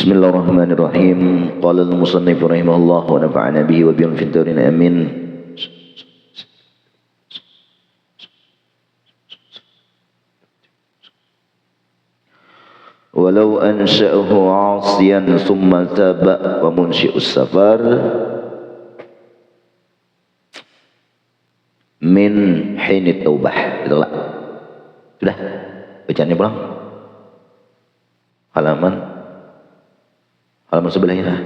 Bismillahirrahmanirrahim. Qala al-musannif rahimahullah wa nafa'ana bihi wa bihim fid darin amin. Walau ansha'ahu 'asiyan thumma taba wa munshi'us safar min hini taubah. Itulah. Sudah. Bacaannya pulang. Halaman sebelahnya lah.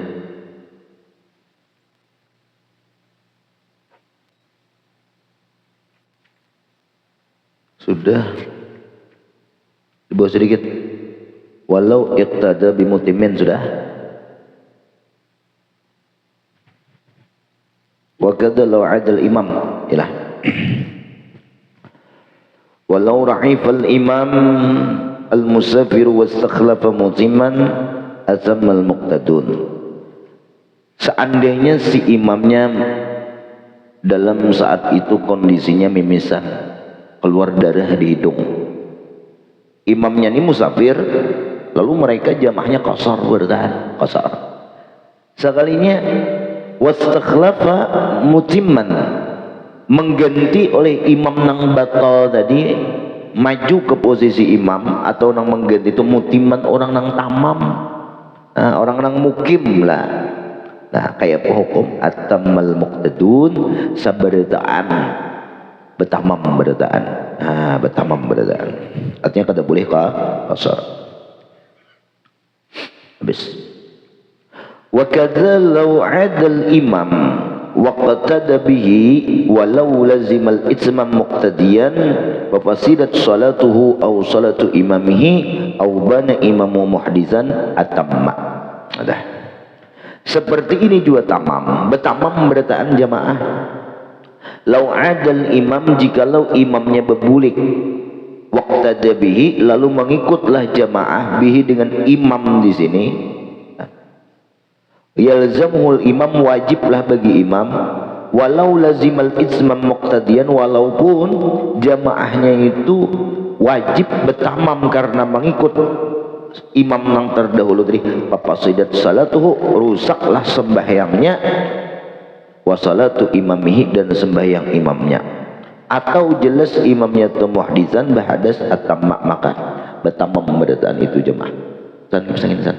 Sudah. Di bawah sedikit. Walau iqtada bimutimin sudah. Wa kadza law 'adal imam. Ilah. Walau ra'ifal imam al-musafir wastakhlafa mutimman atammal muqtadun. Seandainya si imamnya dalam saat itu kondisinya mimisan, keluar darah di hidung, imamnya ini musafir, lalu mereka jamaahnya qasar, bertahan qasar. Sekalinya wastakhlafa mutimman, mengganti oleh imam nang batal tadi, maju ke posisi imam, atau nang mengganti itu mutiman, orang nang tamam, nah, orang nang mukim lah. Nah, kayak hukum atammal muqtadun, saberdaan betamam berdaan. Nah, betamam berdaan artinya kada boleh qasar. Habis. Wa kadza law 'adal imam waqtada bihi walau lazimal itmam muqtadiyan wa fasidat salatuhu aw salatu imamihi aw bana imamu muhdizan atamma. Ada. Seperti ini juga tamam, betamam berdaan jamaah. Lau adal imam, jikalau imamnya berbulik, waqtada bihi, lalu mengikutlah jamaah bihi dengan imam di sini. Yalzamul imam, wajiblah bagi imam, walau lazimal itmam muqtadiyan, walaupun jamaahnya itu wajib betamam karena mengikut imam yang terdahulu tadi. Fasidat salatuhu, rusaklah sembahyangnya, wasalatu imamihi, dan sembahyang imamnya. Atau jelas imamnya itu muhdizan bahadas atamma, maka betamam berdaan itu jemaah. Dan pesangin san.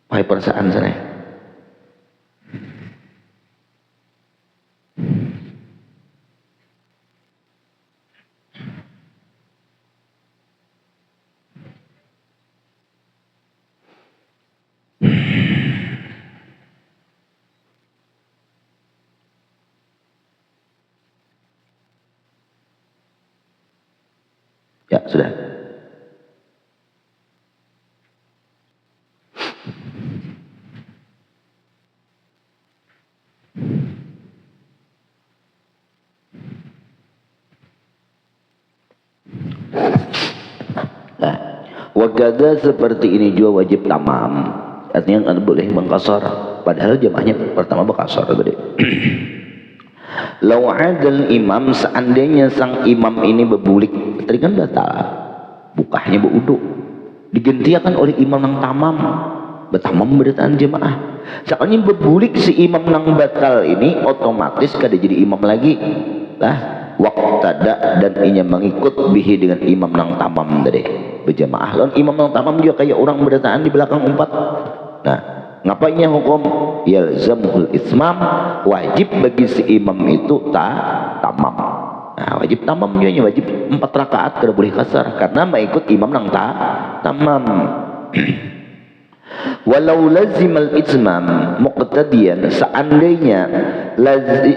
Wahai perasaan sana. Ya, sudah. Nah, wakada seperti ini juga wajib tamam. Artinya kan boleh mengqasar, padahal jamaahnya pertama berqasar tadi. Lau adal imam, seandainya sang imam ini berbulik, tadi kan batal, bukahnya berwudu, digantikan oleh imam yang tamam, betamam berdaan jemaah. Seandainya berbulik si imam yang batal ini, otomatis kada jadi imam lagi lah. Waqtada, dan inya mengikut bihi dengan imam yang tamam tadi berjamaah. Lalu imam yang tamam juga kayak orang berdaan di belakang umpat. Nah, ngapanya hukum yalzamul ismam, wajib bagi si imam itu tamam. Nah, wajib tamam juga, wajib 4 rakaat, kada boleh kasar karena mengikut imam yang tamam. Walau lazimal itmam muqtadiyan, seandainya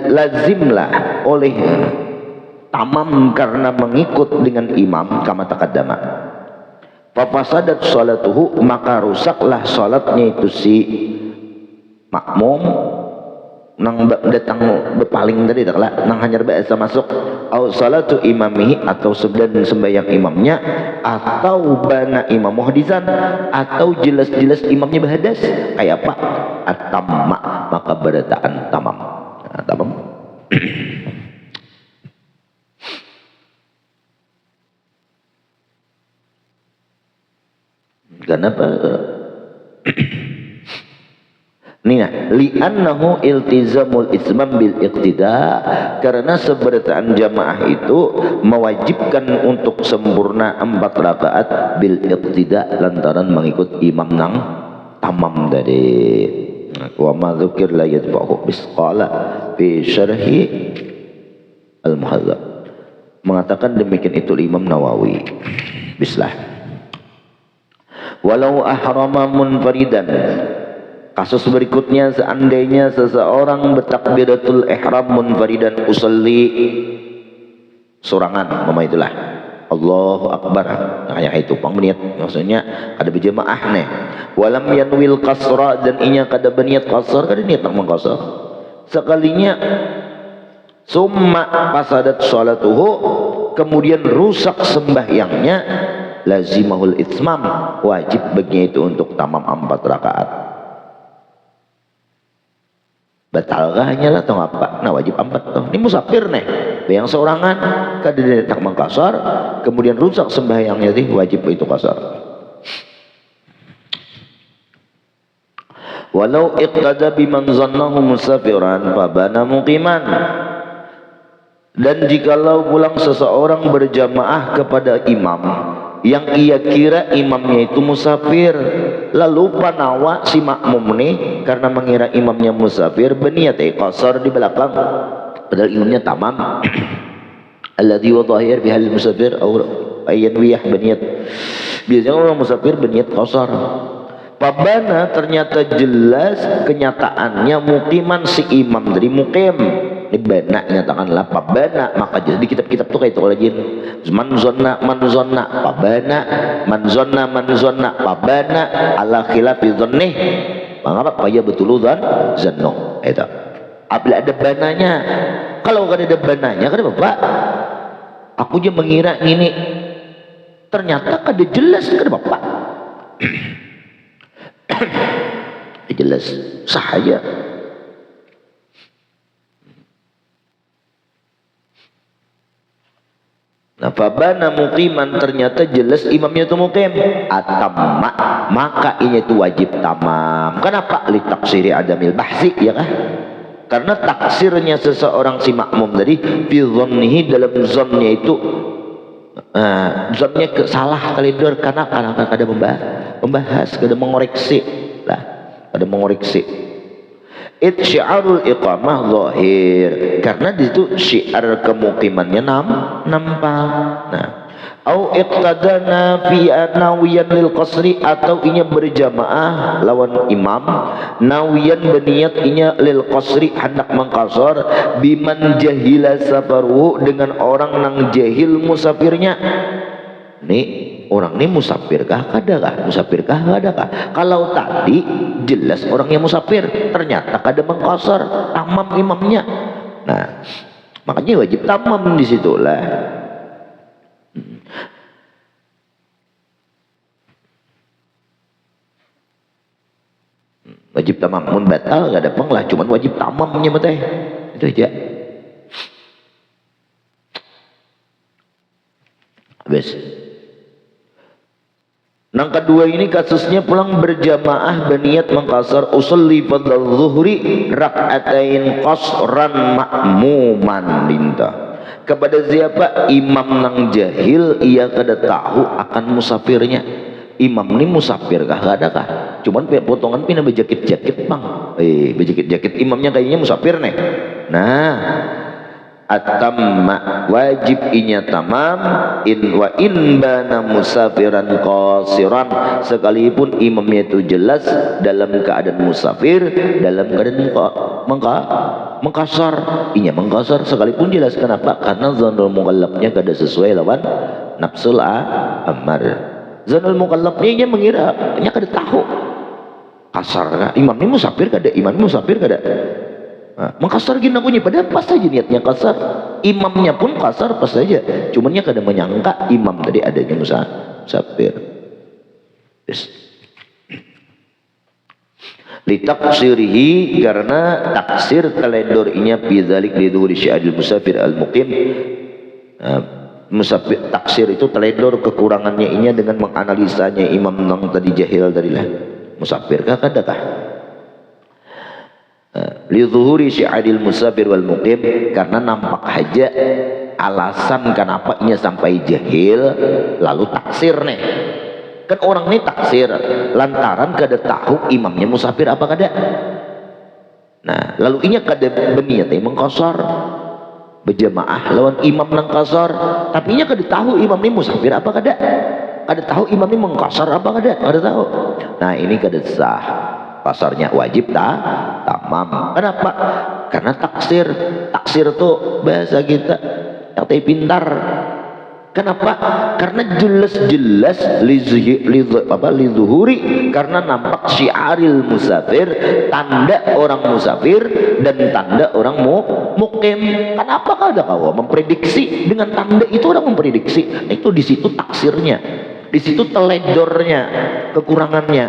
lazimlah oleh tamam karena mengikut dengan imam, kama taqaddama, fafasadat salatuhu, maka rusaklah salatnya itu si makmum, nang datang bepaling tadi tak lah nang hanyar bahasa masuk au salatu imamihi atau sembahyang imamnya atau bana imam muhdisan atau jelas-jelas imamnya bahadas kayak apa atamma maka berataan tamam. Nah, tamam kenapa Nia li'annahu iltizamul ismam bil iqtida karena seberataan jamaah itu mewajibkan untuk sempurna 4 rakaat bil iqtida lantaran mengikut imam nang tamam tadi. Wa ma dzukir la yatba'u bisqala fi syarhi al-muhadzab mengatakan demikian itu Imam Nawawi. Bismillah. Walau ahrama munfaridan kasus berikutnya seandainya seseorang bertakbiratul ihram munfaridan usalli sorangan mama itulah Allahu Akbar kayak itu pangniat maksudnya kada berjamaah nih walam yanwil qasra dan inya kada berniat qasar kada niat nak mengqasar sekalinya summa fasadat sholatuhu kemudian rusak sembahyangnya lazimahul itmam wajib baginya itu untuk tamam 4 rakaat. Batalkah hanyalah atau apa? Nah wajib 4 tuh. Ini musafir nih. Yang seorangan kada tak mengkasar, kemudian rusak sembahyangnya sih wajib itu kasar. Walau iqtada biman zannahu musafiran fabana muqiman. Dan jikalau pulang seseorang berjamaah kepada imam yang ia kira imamnya itu musafir lalu panawa si makmum nih karena mengira imamnya musafir berniat qasar di belakang padahal imamnya tamam alladhi wa dhahir bihal musafir atau ayanwiyah berniat biasanya orang musafir berniat qasar pabana ternyata jelas kenyataannya muqiman si imam dari muqim ini bana nyatakanlah pabana maka di kitab-kitab tuh kayak itu lagi man zonna pabana man zonna pabana ala khilafi dhannih mengapa kaya betul dan zanno itu apabila ada bananya kalau kada ada bananya kada Bapak aku aja mengira ini ternyata kada jelas kada Bapak jelas sahaya nah fabana muqiman ternyata jelas imamnya itu muqim atamma maka ini itu wajib tamam kenapa li taksiri adamil bahsi ya kah karena taksirnya seseorang si makmum tadi fi dhannihi dalam zonnya itu zonnya salah kali dur karena kada membahas kada mengoreksi lah kada mengoreksi syiarul iqamah zahir karena di situ syiar kemukimannya nampak. Nah, au iqtadana fi nawiyan lil qasri atau inya berjamaah lawan imam nawiyan berniat inya lil qasri hendak mengqasar biman jahila safaruhu dengan orang nang jahil musafirnya. Nih orang ini musafirkah kadakah musafirkah kadakah kalau tadi jelas orangnya musafir ternyata kada mengqasar tamam imamnya nah makanya wajib tamam di situlah wajib tamam mun batal kada penglah cuman wajib tamamnya teh itu aja habis. Yang kedua ini kasusnya pulang berjamaah berniat mengqasar usolli fadl zuhri rak'atain qasran ma'muman linta kepada siapa imam nang jahil ia kada tahu akan musafirnya imam ini musafir kah kadakah cuman potongan pina bejakit-jakit bang bejakit-jakit imamnya kayaknya musafir nih nah atamma wajib inya tamam in wa in bana musafiran qasiran sekalipun imamnya itu jelas dalam keadaan musafir dalam keadaan mengqasar inya mengqasar sekalipun jelas kenapa karena zanul mukallafnya kada sesuai lawan nafsul amar zanul mukallafnya inya mengira nya kada tahu qasar imam ini musafir kada Nah, mengkasar gini akunya, padahal pas saja niatnya kasar, imamnya pun kasar pas saja, cumannya kadang menyangka imam tadi adanya musafir. Yes. Litaksirihi, karena taksir teledor inya bidzalik lidhuri syi'adil musafir al-muqim. Musafir taksir itu teledor kekurangannya inya dengan menganalisanya imam nang tadi jahil darilah musafir kakadakah lidhuri syi'adil musafir wal muqim, karena nampak aja alasan kenapa inya sampai jahil lalu taksir nih. Kan orang ini taksir lantaran kada tahu imamnya musafir apa kada. Nah, lalu inya kada berniat mengkosor berjamaah lawan imam nang kasar, tapi inya kada tahu imam ini musafir apa kada. Kada tahu imam ini mengkosor apa kada, kada tahu. Nah, ini kada sah. Pasarnya wajib tamam. Kenapa? Karena taksir tuh bahasa kita yang pintar. Kenapa? Karena jelas-jelas lizuhuri, karena nampak syiaril musafir, tanda orang musafir dan tanda orang mukim. Kenapa kada kau memprediksi dengan tanda itu, orang memprediksi itu, di situ taksirnya, di situ teledornya, kekurangannya.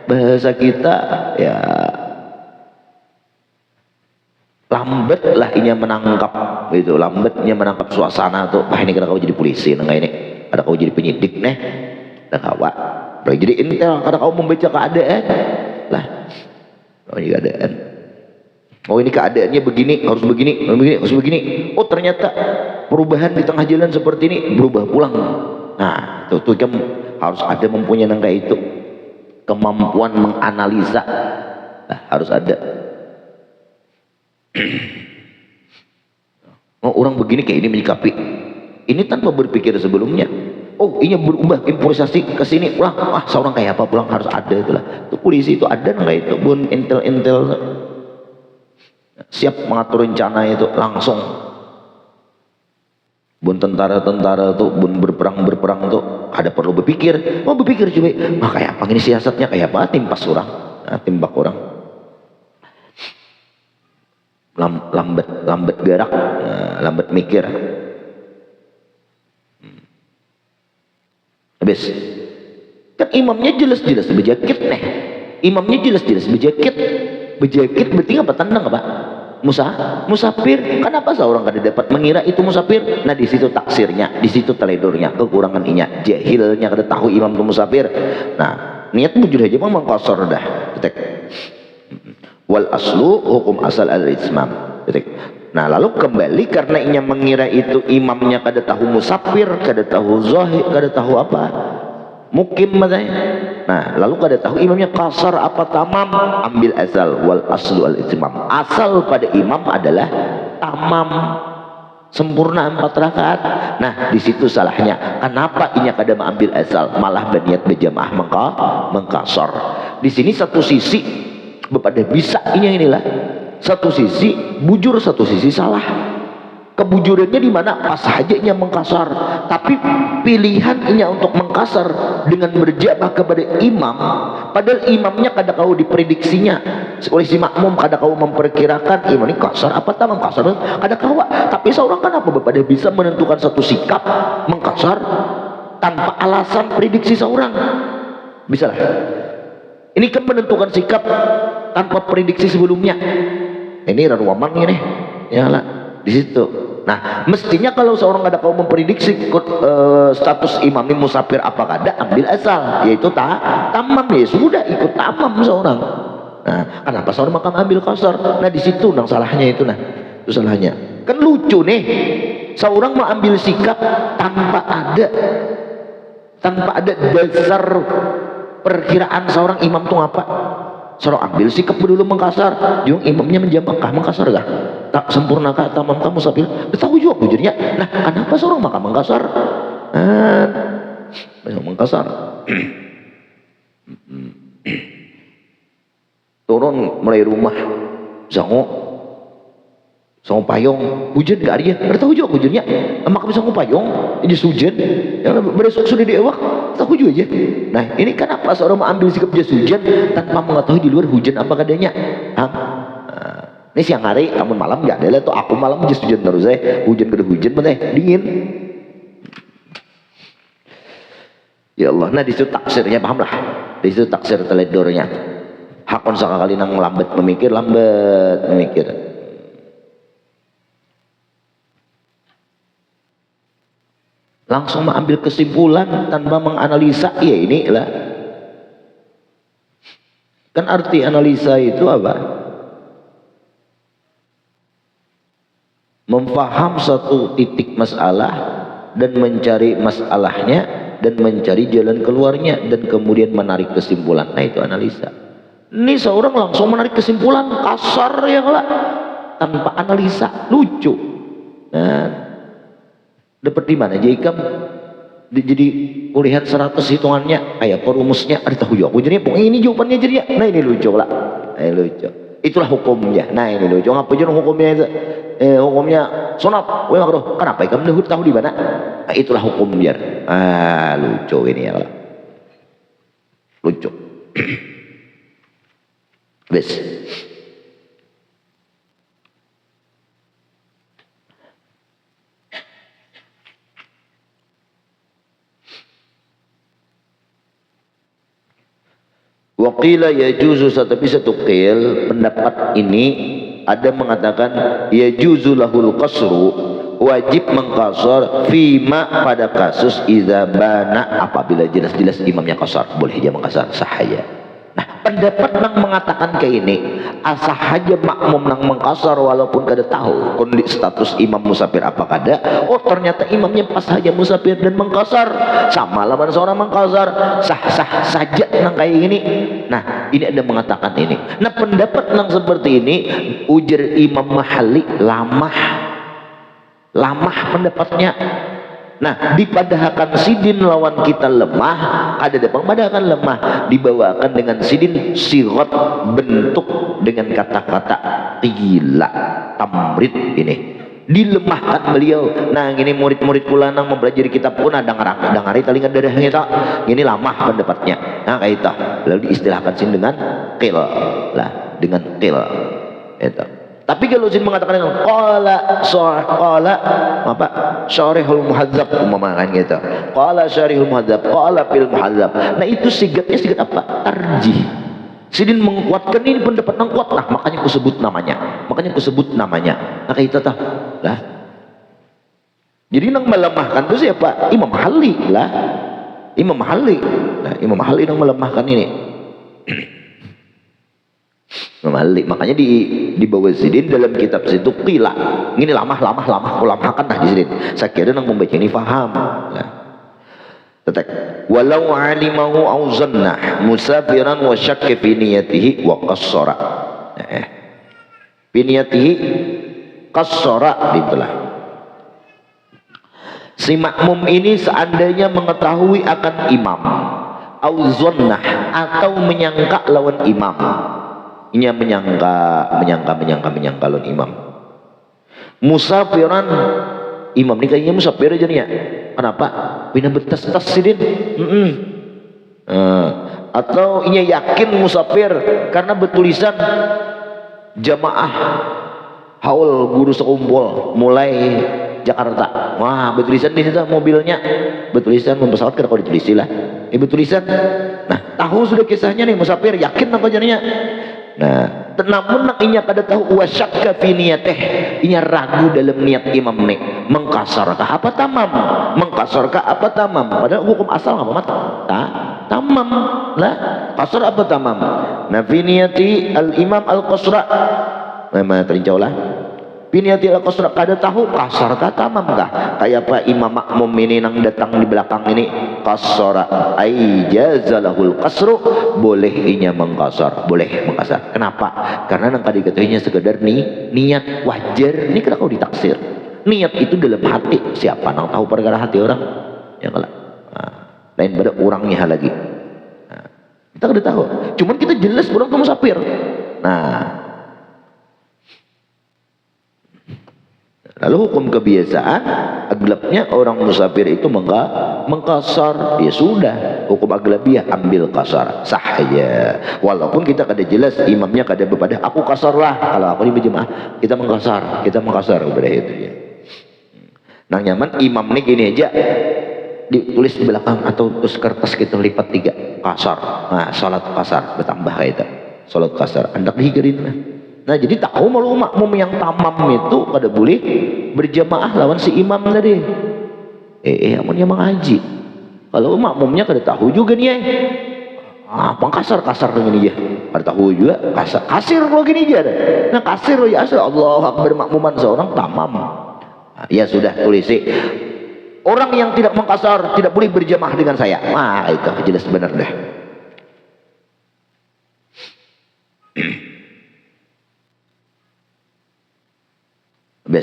Bahasa kita ya lambat lah inya menangkap gitu, lambatnya menangkap suasana tuh. Ini kada kau jadi polisi nengah ini, kada kau jadi penyidik nih, kada kau jadi intel, kada kau membaca keadaan lah. Oh ini keadaan, oh ini keadaannya begini, harus begini, harus begini. Oh ternyata perubahan di tengah jalan seperti ini, berubah pulang. Nah tuh kan harus ada mempunyai nengah itu, kemampuan menganalisa nah, harus ada. Oh, orang begini kayak ini menyikapi ini tanpa berpikir sebelumnya. Oh ini berubah improvisasi ke sini pulang, seorang kayak apa pulang, harus ada itulah. Itu polisi itu ada nggak itu bun intel siap mengatur rencana itu langsung. Bun tentara tuh bun berperang tuh ada perlu berpikir, mau berpikir coba kayak apa ini siasatnya, kayak apa timpas orang, timbak orang. Lambat gerak, lambat mikir. Habis kan imamnya jelas-jelas bejakit nih, imamnya jelas-jelas bejakit berarti apa, tandang apa, musafir. Kenapa seorang kada dapat mengira itu musafir? Nah di situ taksirnya, di situ teledornya, kekurangan inya, jahilnya kada tahu imam itu musafir. Nah niat bujur aja memang kosor dah. Wal aslu hukum asal al-itsmam. Nah lalu kembali karena inya mengira itu imamnya kada tahu musafir, kada tahu zahir, kada tahu apa mukim matanya. Nah lalu kada tahu imamnya kasar apa tamam, ambil asal. Wal aslu al-itsmam, asal pada imam adalah tamam, sempurna 4 rakaat. Nah di situ salahnya. Kenapa inya kada mengambil asal, malah berniat berjamaah mengkasar. Di sini satu sisi pada bisa inilah, satu sisi bujur, satu sisi salah. Kebujurannya di mana? Pas saja inya mengkasar, tapi pilihan inya untuk mengkasar dengan berjamaah kepada imam, padahal imamnya kada kau diprediksinya oleh si makmum, kada kau memperkirakan imam ini kasar apa tamam, kasar kada kau. Tapi seorang kan apa pada bisa menentukan satu sikap mengkasar tanpa alasan prediksi seorang, bisa lah. Ini kan menentukan sikap tanpa prediksi sebelumnya. Ini raruaman ini, ya lah di situ. Nah, mestinya kalau seorang ada kau memprediksi status imam ini musafir apa kada, ambil asal, yaitu tamam, ya sudah ikut tamam seorang. Nah, kenapa seorang makan ambil kasar? Nah di situ nang salahnya itu, nah itu salahnya. Kan lucu nih, seorang mau ambil sikap tanpa ada dasar perkiraan seorang imam tuh apa. Seorang ambil sikap dulu mengkasar, yung imamnya menjamakah mengkasar kah, tak sempurna kah, tamam kamu musafir, tahu juga bujurnya. Nah kenapa seorang maka mengkasar, mengkasar. Turun mulai rumah sango payung hujan gak dia, tahu juga hujannya, maka bisa payung ini hujan yang beresok sudah diewak, tahu juga aja. Nah ini kenapa seorang mengambil sikap jas hujan tanpa mengetahui di luar hujan apa kadanya. Ini siang hari, amun malam gak ada lah tuh, aku malam jas hujan terus hujan gede hujan bener dingin. Ya Allah, nah disitu taksirnya paham lah, disitu taksir teledornya. Hakon sekali nang lambat memikir, langsung mengambil kesimpulan tanpa menganalisa. Ya inilah kan arti analisa itu apa? Memfaham satu titik masalah dan mencari masalahnya dan mencari jalan keluarnya dan kemudian menarik kesimpulan. Nah itu analisa. Ini seorang langsung menarik kesimpulan kasar ya lah, tanpa analisa, lucu. Nah, dapat di mana aja jadi kulihat 100 hitungannya kayak perumusnya ada tahu ya aku jadi ini jawabannya jadi ya. Nah ini lucu lah, ini lucu. Itulah hukumnya. Nah ini lucu. Ngapa jadi hukumnya itu? Hukumnya sunat. Wah makruh. Kenapa? Kamu dahulu tahu di mana? Nah, itulah hukumnya. Lucu ini ya. Lucu. Bes. Waqila yajuzu, tapi satu qil pendapat ini ada mengatakan yajuzu lahul qasru, wajib mengqasar fima pada kasus idza bana, apabila jelas-jelas imamnya qasar boleh dia mengqasar sahaya. Nah pendapat nang mengatakan kayak ini asah aja makmum nang mengqasar walaupun kada tahu kondisi status imam musafir apa kada. Oh ternyata imamnya pas saja musafir dan mengqasar, sama lawan seorang mengqasar sah-sah saja nang kayak gini. Nah ini ada mengatakan ini. Nah pendapat nang seperti ini ujar Imam Mahali lamah pendapatnya. Nah dipadahkan sidin lawan kita lemah, ada depan padahkan lemah dibawakan dengan sidin sirat bentuk dengan kata-kata gila tamrid ini dilemahkan beliau. Nah ini murid-murid kula nang mempelajari kitab pun ada ngari talingan darah kita ini lamah pendapatnya. Nah kayak itu lalu diistilahkan sin dengan qil lah, dengan qil itu. Tapi kalau sin mengatakan dengan qala apa syarihul muhadzab umpamakan gitu, qala syarihul muhadzab, qala fil muhadzab. Nah itu sigatnya sigat apa? Tarjih. Sidin menguatkan ini pendapat nang kuat, nah makanya aku sebut namanya. Nah kayak itu tah lah. Jadi nang melemahkan itu siapa? Imam Mahali lah. Imam Mahali. Nah Imam Mahali nang melemahkan ini. Malik, makanya di bawah sidin dalam kitab situ qila ini lamah ulamakan dah di sidin. Saya kira nang membaca ini faham nah. Tetek walau alimahu au zannah musafiran wa syakka fi niyatihi wa qassara fi niyatihi qassara ditulah. Si makmum ini seandainya mengetahui akan imam au zannah atau menyangka lawan imam, inya menyangka lawan imam musafiran, imam ini kayaknya musafir aja nih ya. Kenapa? Bina betas-tas sidin atau inya yakin musafir karena bertulisan jamaah haul guru sekumpul mulai Jakarta. Wah bertulisan di situ mobilnya bertulisan pesawat kan kalau ditulis lah bertulisan. Nah tahu sudah kisahnya nih musafir yakin apa jadinya. Nah, namun nak inya kada tahu wasyakka fi niyatih, inya ragu dalam niat imam nih, mengkasarkah apa tamam? Padahal hukum asal apa mat? Tamam lah, kasar apa tamam? Nah, fi niyati al imam al qasra, memang terinjau lah. Fi niyati al qasra kada tahu kasarkah tamam kah? Kayak apa imam makmum ini nang datang di belakang ini kasara ai jazalahul qasru, boleh inya mengkasar, kenapa? Karena nang kadi katunya sekedar niat wajar. Ini kena kau ditaksir niat itu dalam hati, siapa nang tahu perkara hati orang ya kalau lain pada orangnya lagi. Kita kada tahu, cuman kita jelas orang tuh musafir. Nah Lalu hukum kebiasaan, aglabnya orang musafir itu mengkasar, ya sudah, hukum aglabiah ambil kasar, sah aja. Walaupun kita kada jelas, imamnya kada bepada, aku kasar lah, kalau aku ini berjemaah, kita mengkasar udah itu ya. Nah nyaman imam nih gini aja, ditulis di belakang atau terus kertas kita lipat 3, kasar. Nah salat kasar, bertambah kayak itu, salat kasar, andak dihikirin lah. Nah jadi tahu malu makmum yang tamam itu kada boleh berjamaah lawan si imam tadi. Amun yang mengaji. Kalau makmumnya kada tahu juga nih kasar dengan dia. Kada tahu juga kasir lo gini aja. Nah kasir lo ya asal Allah Akbar makmuman seorang tamam. Nah, ya sudah tulis orang yang tidak mengkasar tidak boleh berjamaah dengan saya. Nah itu jelas benar dah. Bes.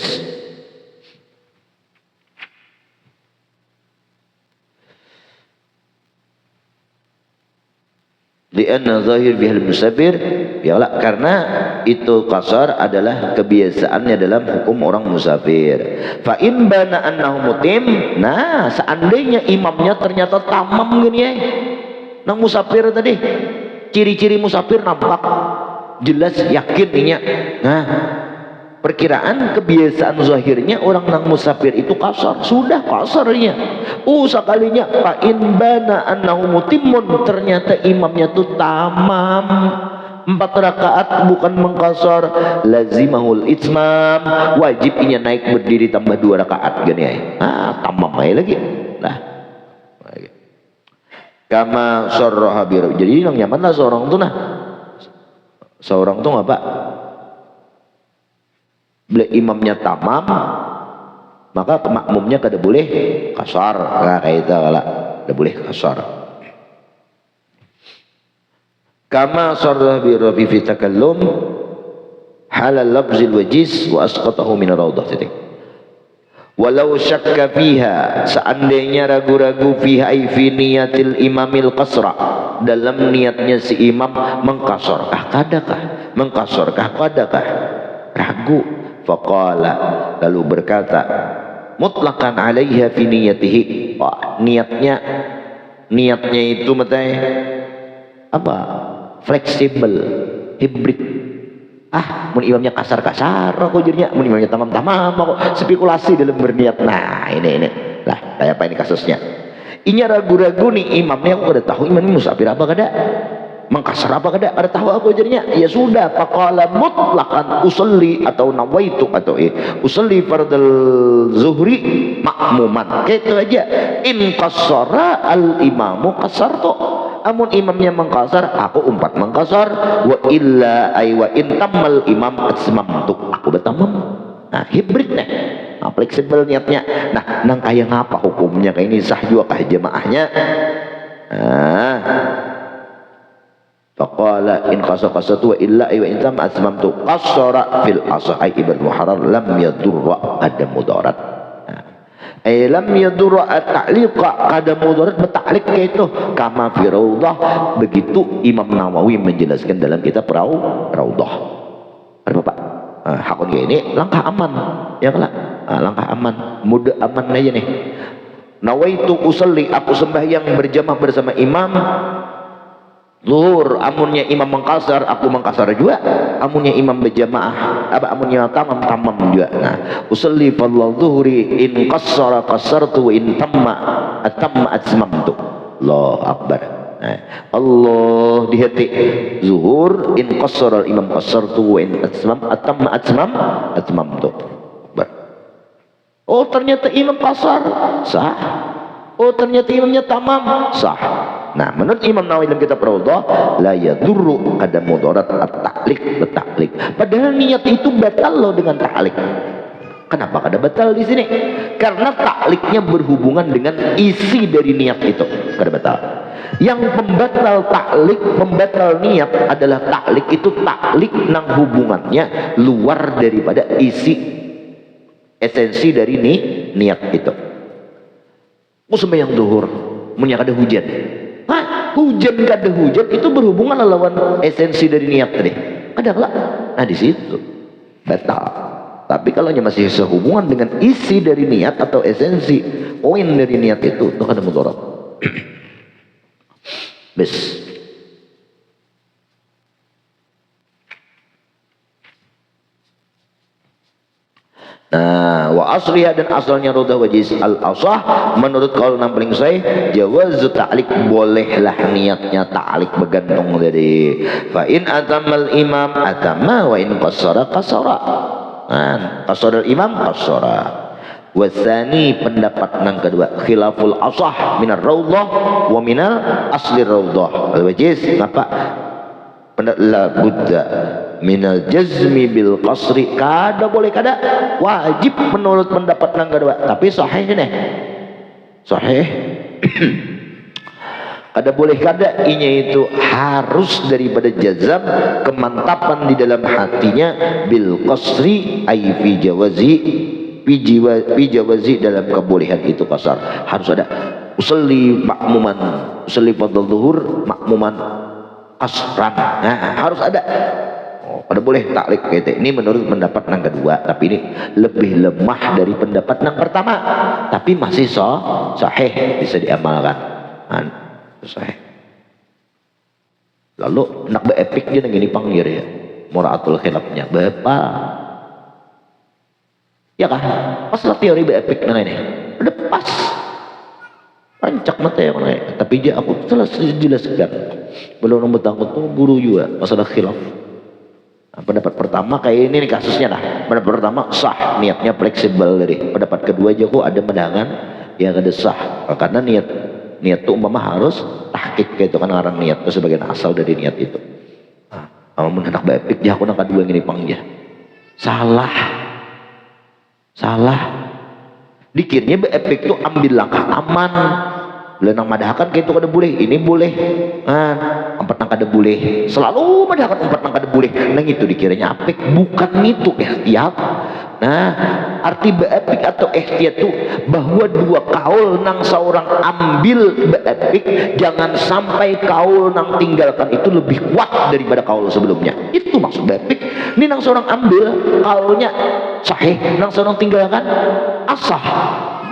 Lianna zahir bihal musafir yalah, karena itu kasar adalah kebiasaannya dalam hukum orang musafir. Fa in bana annahu mutim, nah seandainya imamnya ternyata tamam gini nang musafir tadi, ciri-ciri musafir nampak jelas yakin inya. Nah perkiraan kebiasaan zahirnya orang nang musafir itu kasar, sudah kasarnya. Sekalinya fa in bana annahu mutimmun, ternyata imamnya tuh tamam 4 rakaat bukan mengkasar, lazimahul itmam, wajib inya naik berdiri tambah 2 rakaat gini tamam aja lagi lah. Kama sarraha biru. Jadi yang nyaman lah seorang tuh apa? Bila imamnya tamam, maka makmumnya kada boleh kasar. Nah kayak itu lah, kada boleh kasar. Kama sarrah bi rafi fi takallum halal lafzil wajiz wa asqatahu min rawdah titik. Walau syakka fiha, seandainya ragu-ragu fiha fi niyatil imamil qasra, dalam niatnya si imam mengkasarkah kadakah, mengkasarkah kadakah, ragu. Faqala, lalu berkata mutlaqan alaiha fi niyatihi, niatnya itu matai apa, fleksibel, hibrid. Mun imamnya kasar aku jadinya, mun imamnya tamam aku spekulasi dalam berniat. Nah ini lah kayak apa ini kasusnya, inya ragu-ragu nih imamnya, aku kada tahu imamnya musafir apa kada, mengkasar apa kada tahu aku jadinya. Ya sudah, faqala mutlaqan usolli atau nawaitu atau usolli fardal zuhri makmuman, gitu aja. In qassara al imamu qasartu, amun imamnya mengkasar aku umpat mengkasar, wa illa ay wa in tammal imam atmamtu, aku bertamam. Nah hibrid fleksibel niatnya. Nah nang kayak ngapa hukumnya kayak ini, sah juga kah jamaahnya? Faqala in qasatu wa illa wa in tam asmamtu qasara fil asai ibn muharrar lam yadurra ada mudarat. Lam yadurra at-ta'liqa ada mudarat, bertaklik kayak itu kama fi raudhah, begitu Imam Nawawi menjelaskan dalam kitab Raudhah. Ada Bapak hakun ini langkah aman ya kelak, langkah aman, mudah aman aja nih. Nawaitu usalli, aku sembahyang berjamaah bersama imam zuhur, amunnya imam mengkasar aku mengkasar juga, amunnya imam berjamaah amunnya tamam juga. Nah usalli fadlal zuhri in qassara qassartu wa in tamma atmamtu. Allahu akbar. Allah di hati zuhur in qassara al imam qassartu wa in atmamtu. Oh ternyata imam kasar, sah. Oh ternyata imamnya tamam, sah. Nah menurut Imam Nawawi dalam kitab Raudhah, la yadurru ada mudarat at-ta'liq. Padahal niat itu batal loh dengan ta'liq. Kenapa kada batal di sini? Karena ta'liqnya berhubungan dengan isi dari niat itu, kada batal. Yang pembatal ta'liq, pembatal niat adalah ta'liq itu ta'liq nang hubungannya luar daripada isi esensi dari niat itu. Sembahyang zuhur munya kada hujan, hujan kada hujan itu berhubungan lawan esensi dari niat tadi, ada lah. Nah di situ batal Tapi kalau masih sehubungan dengan isi dari niat atau esensi poin dari niat itu ada mudorot. Bes. Nah, wa asriha dan asalnya rodah wajis al asah menurut kaul yang paling sahih jawazu ta'liq, bolehlah niatnya ta'liq bergantung dari fa in atamal imam atama wa in qassara qassara. Nah, qassara imam qassara. Wasani pendapat yang kedua khilaful asah minar raudhah wa minal asli raudhah al wajis apa pendapat la budda minal jazmi bil qasri, kada boleh kada wajib menurut pendapat yang kedua, tapi sahih nih sahih kada boleh kada inya itu harus daripada jazam kemantapan di dalam hatinya bil qasri ay fi jawazi dalam kebolehan itu kasar harus ada usalli makmuman usalli fardhu zuhur makmuman kasran, nah harus ada. Pada boleh taklik gitu. Ini menurut pendapat yang kedua, tapi ini lebih lemah dari pendapat yang pertama, tapi masih sahih, bisa diamalkan. Sahih. Lalu nak beepik dia nang ini panggil ya, muraatul khilafnya berapa? Ya kah? Pas lah teori beepik nang ini, udah pas. Rancak mata yang mana? Tapi dia aku telah jelaskan. Belum bertanggung tuh guru juga masalah khilaf. Nah, pendapat pertama kayak ini nih kasusnya lah. Pendapat pertama sah, niatnya fleksibel dari. Pendapat kedua aja kok ada mendangan yang ada sah. Karena niat itu umpama harus tahqiq gitu kan orang niat itu sebagian asal dari niat itu. Nah, amun hendak baik dia aku nak kedua ini panggil. Salah. Dikirnya beepik itu ambil langkah aman. Belenang madahkan kayak itu kada boleh, ini boleh. Empat nang kada boleh. Selalu madahkan empat nang kada boleh. Nang itu dikiranya apik, bukan itu ihtiyat. Nah, arti beepik atau ihtiyat itu bahwa dua kaul nang seorang ambil beepik, jangan sampai kaul nang tinggalkan itu lebih kuat daripada kaul sebelumnya. Itu maksud beepik. Ini nang seorang ambil kaulnya sahih, nang seorang tinggalkan asah.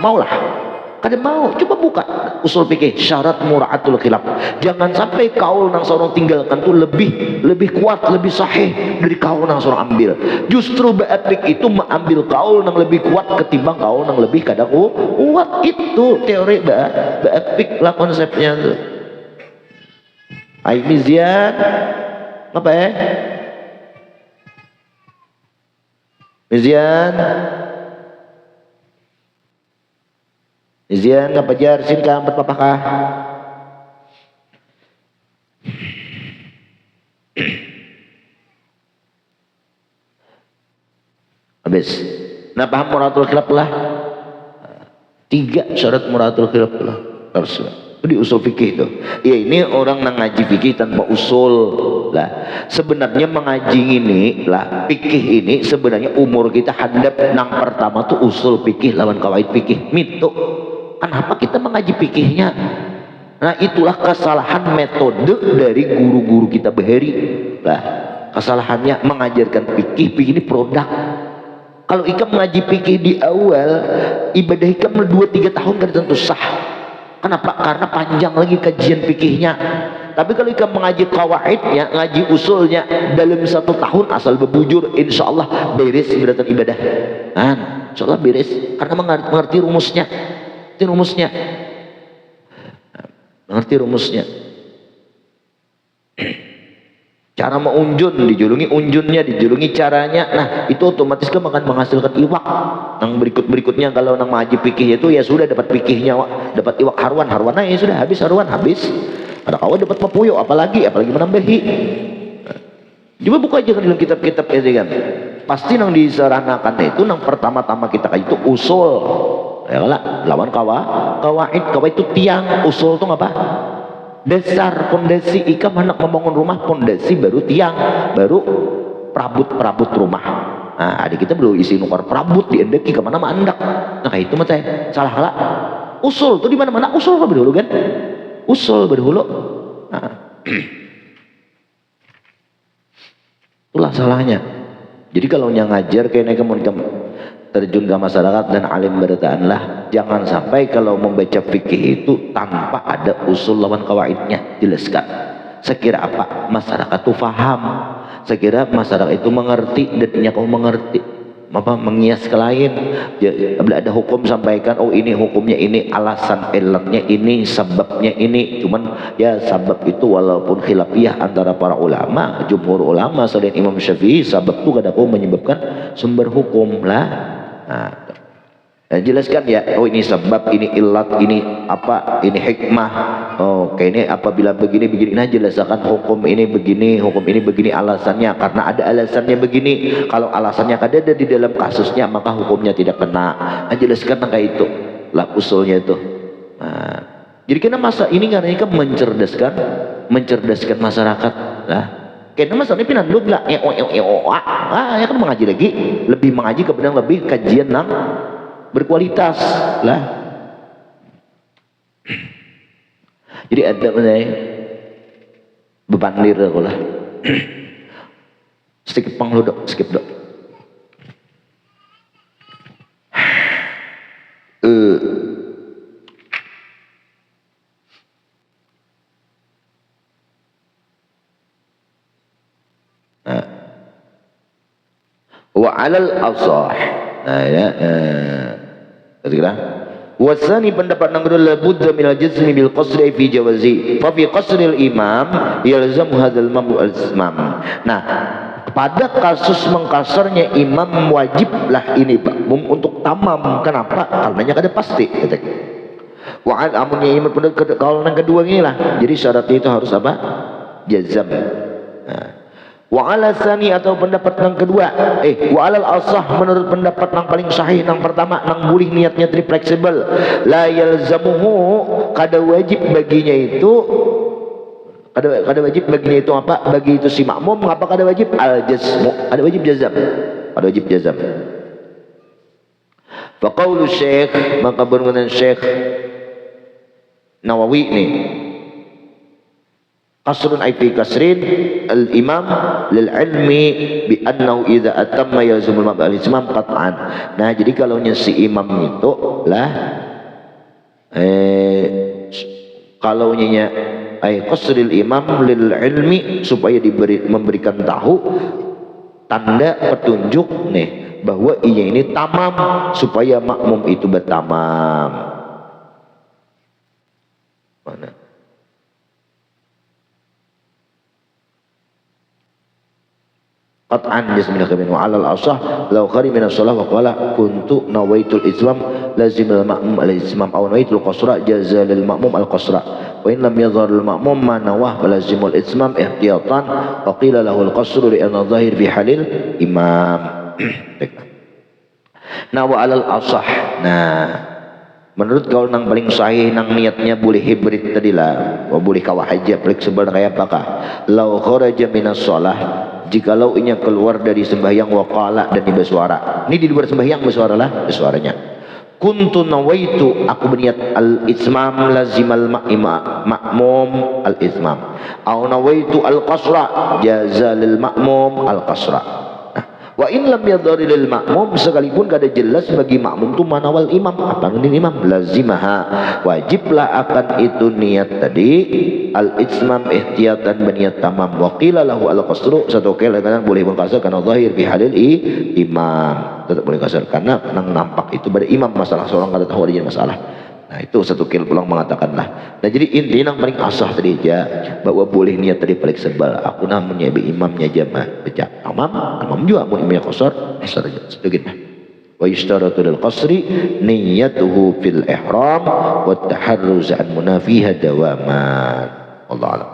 Maulah. Kada mau, coba buka usul fikih syarat muraatul khilaf. Jangan sampai kaul nang seorang tinggalkan tuh lebih kuat, lebih sahih dari kaul nang seorang ambil. Justru beepik itu mengambil kaul nang lebih kuat ketimbang kaul nang lebih kada kuat. Itu teori beepik lah konsepnya tuh. Ai mizian apa ya? Mizian Izian apa jar sin ka empat papa kah? Habis. Nah paham muratul khilaf lah. 3 syarat muratul khilaf lah. Harus di usul fikih itu. Ya ini orang nang ngaji fikih tanpa usul lah. Sebenarnya mengaji ini lah fikih ini sebenarnya umur kita hadap nang pertama tuh usul fikih lawan kawaid fikih mitu. Kenapa kita mengaji fikihnya? Nah itulah kesalahan metode dari guru-guru kita beheri. Nah kesalahannya mengajarkan fikih ini produk. Kalau ikam mengaji fikih di awal ibadah ikam 2-3 tahun kan tentu sah. Kenapa? Karena panjang lagi kajian fikihnya. Tapi kalau ikam mengaji kawaidnya, ngaji usulnya dalam 1 tahun asal berbujur, insya Allah beres beratan ibadah. Nah, insya Allah beres karena mengerti rumusnya. Mengerti rumusnya. Cara mengunjun dijulungi unjunnya, dijulungi caranya. Nah itu otomatis kan akan menghasilkan iwak. Yang berikutnya kalau nang ngaji fikih itu ya sudah dapat fikihnya, dapat iwak harwan ya sudah habis harwan habis. Ada kawan dapat mepuyo apalagi menambahi. Coba buka aja kan dalam kitab-kitab itu kan. Pasti nang disaranakan itu nang pertama-tama kita kaji itu usul. Ya lah, lawan kawaid itu tiang, usul itu apa? Dasar, pondasi. Ikam hendak membangun rumah, pondasi baru tiang, baru perabot rumah. Nah, adik kita belum isi nukar perabot diendeki kemana mandak. Nah kayak itu mah salah lah. Usul tuh di mana-mana usul apa dulu kan? Usul berhulu. Nah. Itulah salahnya. Jadi kalau yang ngajar kayaknya kemudian terjun ke masyarakat dan alim bertahanlah, jangan sampai kalau membaca fikih itu tanpa ada usul lawan kawaidnya jelaskan. Sekira apa masyarakat itu faham, sekira masyarakat itu mengerti dan ini kau mengerti apa mengias ke lain. Bila ada hukum sampaikan, oh ini hukumnya ini, alasan ilatnya ini, sebabnya ini. Cuman ya sebab itu walaupun khilafiyah antara para ulama, jumhur ulama selain Imam Syafi'i, sebab itu kadang-kadang menyebabkan sumber hukum lah. Nah, jelaskan ya, oh ini sebab, ini ilat, ini apa, ini hikmah. Oh, kayak ini apabila begini begini, nah jelaskan hukum ini begini, hukum ini begini alasannya, karena ada alasannya begini. Kalau alasannya ada di dalam kasusnya, maka hukumnya tidak kena. Nah, jelaskan kayak itu lah usulnya itu. Nah, jadi karena masa ini karena ini kan mencerdaskan masyarakat lah. Kayaknya masalahnya pindah dulu lah, ya kan mengaji lagi, lebih mengaji kepada lebih kajian nang berkualitas lah. Jadi ada mana beban lir aku lah. Sedikit panglu dok, skip dok. Wa alal asah. Nah ya. Kira-kira wasani pendapat yang kedua labudda minal jazmi bil qasri fi jawazi fa fi qasril imam yalzamu hadzal mamum. Nah, pada kasus mengkasarnya imam wajiblah ini makmum untuk tamam. Kenapa? Karenanya kada pasti kata. Wa an amunnya imam pendapat kalau yang kedua inilah. Jadi syaratnya itu harus apa? Jazam. Nah, wa ala tsani atau pendapat yang kedua wa alal asah menurut pendapat yang paling sahih yang pertama yang boleh niatnya fleksibel la yalzamuhu kada wajib baginya itu kada wajib baginya itu apa bagi itu si makmum ngapa kada wajib al jazmu ada wajib jazam ada wajib jazam fa qaulu syekh maka berkenan Syekh Nawawi nih qasrun ay fi kasrin al imam lil ilmi bi annahu idza atamma yalzumul mabda al ismam qat'an. Nah, jadi kalau si imam itu lah kalau nya ay qasril imam lil ilmi supaya memberikan tahu tanda petunjuk nih bahwa ia ini tamam supaya makmum itu bertamam. Mana? Qat'an jasmina kabin wa alal asah law khari min as-shalah wa qala kuntu nawaitul islam lazim al-ma'mum al-ismam aw nawaitul qasra jaza lil ma'mum al-qasra wa in lam yadhhar al-ma'mum ma nawah lazimul ismam ihtiyatan wa qila lahu al-qasru li anna dhahir fi halil imam. Nah wa alal asah, nah menurut kaul nang paling sahih nang niatnya boleh hibrid tadilah, boleh kawah aja fleksibel kayak apakah law kharaja minas shalah jikalau inya keluar dari sembahyang waqala dan di bersuara. Ini di luar sembahyang bersuara lah bersuaranya. Kuntu nawaitu aku berniat al ismam lazimal ma'mum al ismam. Au nawaitu al qasra jaza lil ma'mum al qasra. Wa in lam yadhari lil ma'mum sekalipun kada jelas bagi makmum tu mana wal imam apa ini imam lazimaha wajiblah akan itu niat tadi al ismam ihtiyatan berniat tamam wa qila lahu al qasru satu kali kadang boleh mengkasar karena zahir fi halil imam tetap boleh kasar karena nang nampak itu pada imam masalah seorang kada tahu ada masalah. Nah itu satu kil pulang mengatakan lah. Nah jadi intinya yang paling asah tadi aja bahwa boleh niat tadi fleksibel. Aku namanya imamnya jamaah baca amam juga mau imamnya qasar asar aja sedikit. Wa yashtaratu lil qasri niyyatuhu fil ihram wa taharruz an munafiha dawaman. Wallahu a'lam.